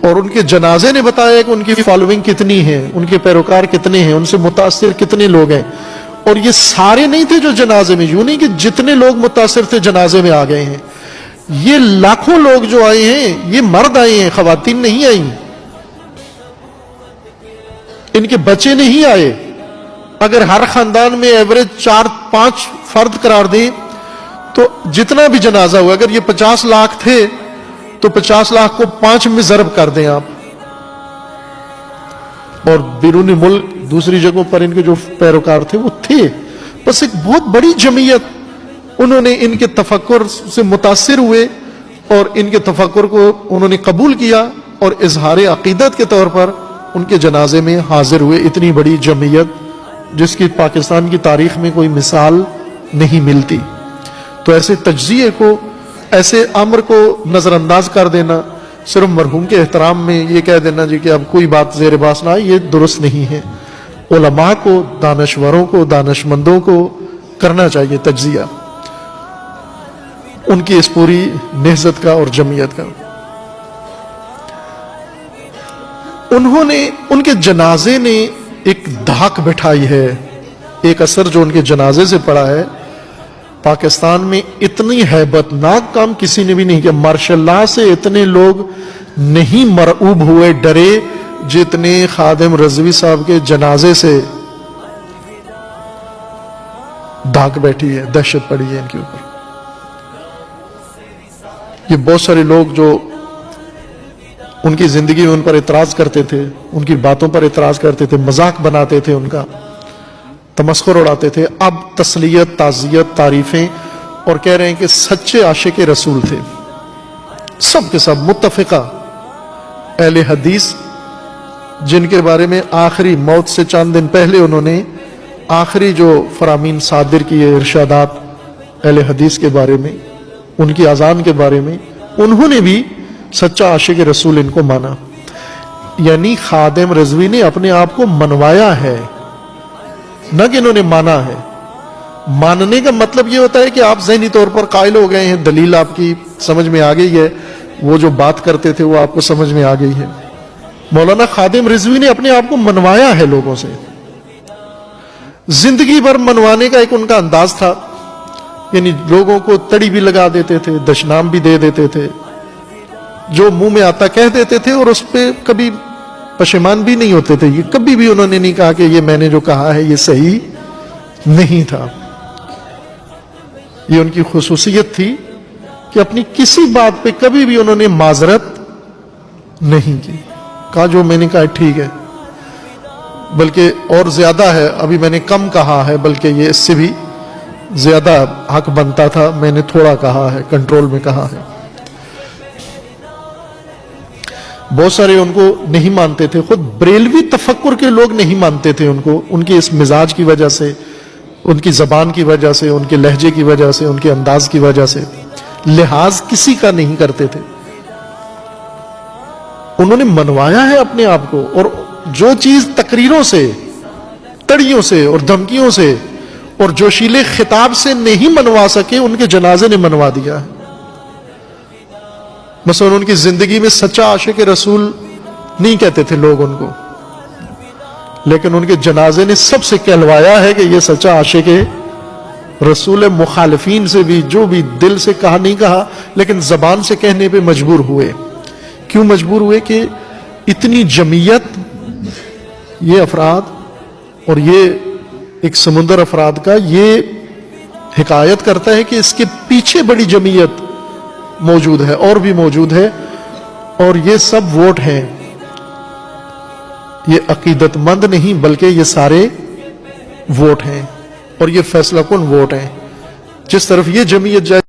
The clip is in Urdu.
اور ان کے جنازے نے بتایا کہ ان کی فالوئنگ کتنی ہے، ان کے پیروکار کتنے ہیں، ان سے متاثر کتنے لوگ ہیں. اور یہ سارے نہیں تھے جو جنازے میں، یوں نہیں کہ جتنے لوگ متاثر تھے جنازے میں آ گئے ہیں. یہ لاکھوں لوگ جو آئے ہیں یہ مرد آئے ہیں، خواتین نہیں آئیں، ان کے بچے نہیں آئے. اگر ہر خاندان میں ایوریج 4-5 فرد قرار دیں تو جتنا بھی جنازہ ہوا، اگر یہ 50 لاکھ تھے تو 50 لاکھ کو 5 میں ضرب کر دیں آپ. اور بیرون ملک دوسری جگہوں پر ان کے جو پیروکار تھے وہ تھے. بس ایک بہت بڑی جمعیت، انہوں نے ان کے تفکر سے متاثر ہوئے اور ان کے تفکر کو انہوں نے قبول کیا اور اظہار عقیدت کے طور پر ان کے جنازے میں حاضر ہوئے. اتنی بڑی جمعیت جس کی پاکستان کی تاریخ میں کوئی مثال نہیں ملتی. تو ایسے تجزیے کو، ایسے امر کو نظر انداز کر دینا، صرف مرحوم کے احترام میں یہ کہہ دینا جی کہ اب کوئی بات زیر باس نہ آئے، یہ درست نہیں ہے. علماء کو، دانشوروں کو، دانشمندوں کو کرنا چاہیے تجزیہ ان کی اس پوری نہضت کا اور جمعیت کا. انہوں نے، ان کے جنازے نے ایک دھاک بٹھائی ہے. ایک اثر جو ان کے جنازے سے پڑا ہے، پاکستان میں اتنی ہیبت ناک کام کسی نے بھی نہیں کیا. ماشاء اللہ سے اتنے لوگ نہیں مرعوب ہوئے، ڈرے جتنے خادم رضوی صاحب کے جنازے سے دھاک بیٹھی ہے، دہشت پڑی ہے ان کے اوپر. یہ بہت سارے لوگ جو ان کی زندگی میں ان پر اعتراض کرتے تھے، ان کی باتوں پر اعتراض کرتے تھے، مذاق بناتے تھے، ان کا تمسخر اڑاتے تھے، اب تسلیت، تعزیت، تعریفیں اور کہہ رہے ہیں کہ سچے عاشق رسول تھے. سب کے سب متفقہ اہل حدیث، جن کے بارے میں آخری موت سے چند دن پہلے انہوں نے آخری جو فرامین صادر کیے ارشادات اہل حدیث کے بارے میں، ان کی اذان کے بارے میں، انہوں نے بھی سچا عاشق رسول ان کو مانا. یعنی خادم رضوی نے اپنے آپ کو منوایا ہے، نہ کہ انہوں نے مانا ہے. ماننے کا مطلب یہ ہوتا ہے کہ آپ ذہنی طور پر قائل ہو گئے ہیں، دلیل آپ کی سمجھ میں آ گئی ہے، وہ جو بات کرتے تھے وہ آپ کو سمجھ میں آ گئی ہے. مولانا خادم رضوی نے اپنے آپ کو منوایا ہے لوگوں سے. زندگی بھر منوانے کا ایک ان کا انداز تھا. یعنی لوگوں کو تڑی بھی لگا دیتے تھے، دشنام بھی دے دیتے تھے، جو منہ میں آتا کہہ دیتے تھے اور اس پہ کبھی پشیمان بھی نہیں ہوتے تھے. یہ کبھی بھی انہوں نے نہیں کہا کہ یہ میں نے جو کہا ہے یہ صحیح نہیں تھا. یہ ان کی خصوصیت تھی کہ اپنی کسی بات پہ کبھی بھی انہوں نے معذرت نہیں کی، کہا جو میں نے کہا ٹھیک ہے، بلکہ اور زیادہ ہے، ابھی میں نے کم کہا ہے، بلکہ یہ اس سے بھی زیادہ حق بنتا تھا، میں نے تھوڑا کہا ہے، کنٹرول میں کہا ہے. بہت سارے ان کو نہیں مانتے تھے، خود بریلوی تفکر کے لوگ نہیں مانتے تھے ان کو، ان کے اس مزاج کی وجہ سے، ان کی زبان کی وجہ سے، ان کے لہجے کی وجہ سے، ان کے انداز کی وجہ سے لحاظ کسی کا نہیں کرتے تھے. انہوں نے منوایا ہے اپنے آپ کو، اور جو چیز تقریروں سے، تڑیوں سے اور دھمکیوں سے اور جوشیلے خطاب سے نہیں منوا سکے، ان کے جنازے نے منوا دیا ہے. مثلا ان کی زندگی میں سچا عاشق رسول نہیں کہتے تھے لوگ ان کو، لیکن ان کے جنازے نے سب سے کہلوایا ہے کہ یہ سچا عاشق رسول. مخالفین سے بھی، جو بھی دل سے کہا نہیں کہا لیکن زبان سے کہنے پہ مجبور ہوئے. کیوں مجبور ہوئے؟ کہ اتنی جمعیت، یہ افراد اور یہ ایک سمندر افراد کا، یہ حکایت کرتا ہے کہ اس کے پیچھے بڑی جمعیت موجود ہے اور بھی موجود ہے، اور یہ سب ووٹ ہیں. یہ عقیدت مند نہیں بلکہ یہ سارے ووٹ ہیں، اور یہ فیصلہ کن ووٹ ہیں. جس طرف یہ جمعیت جائے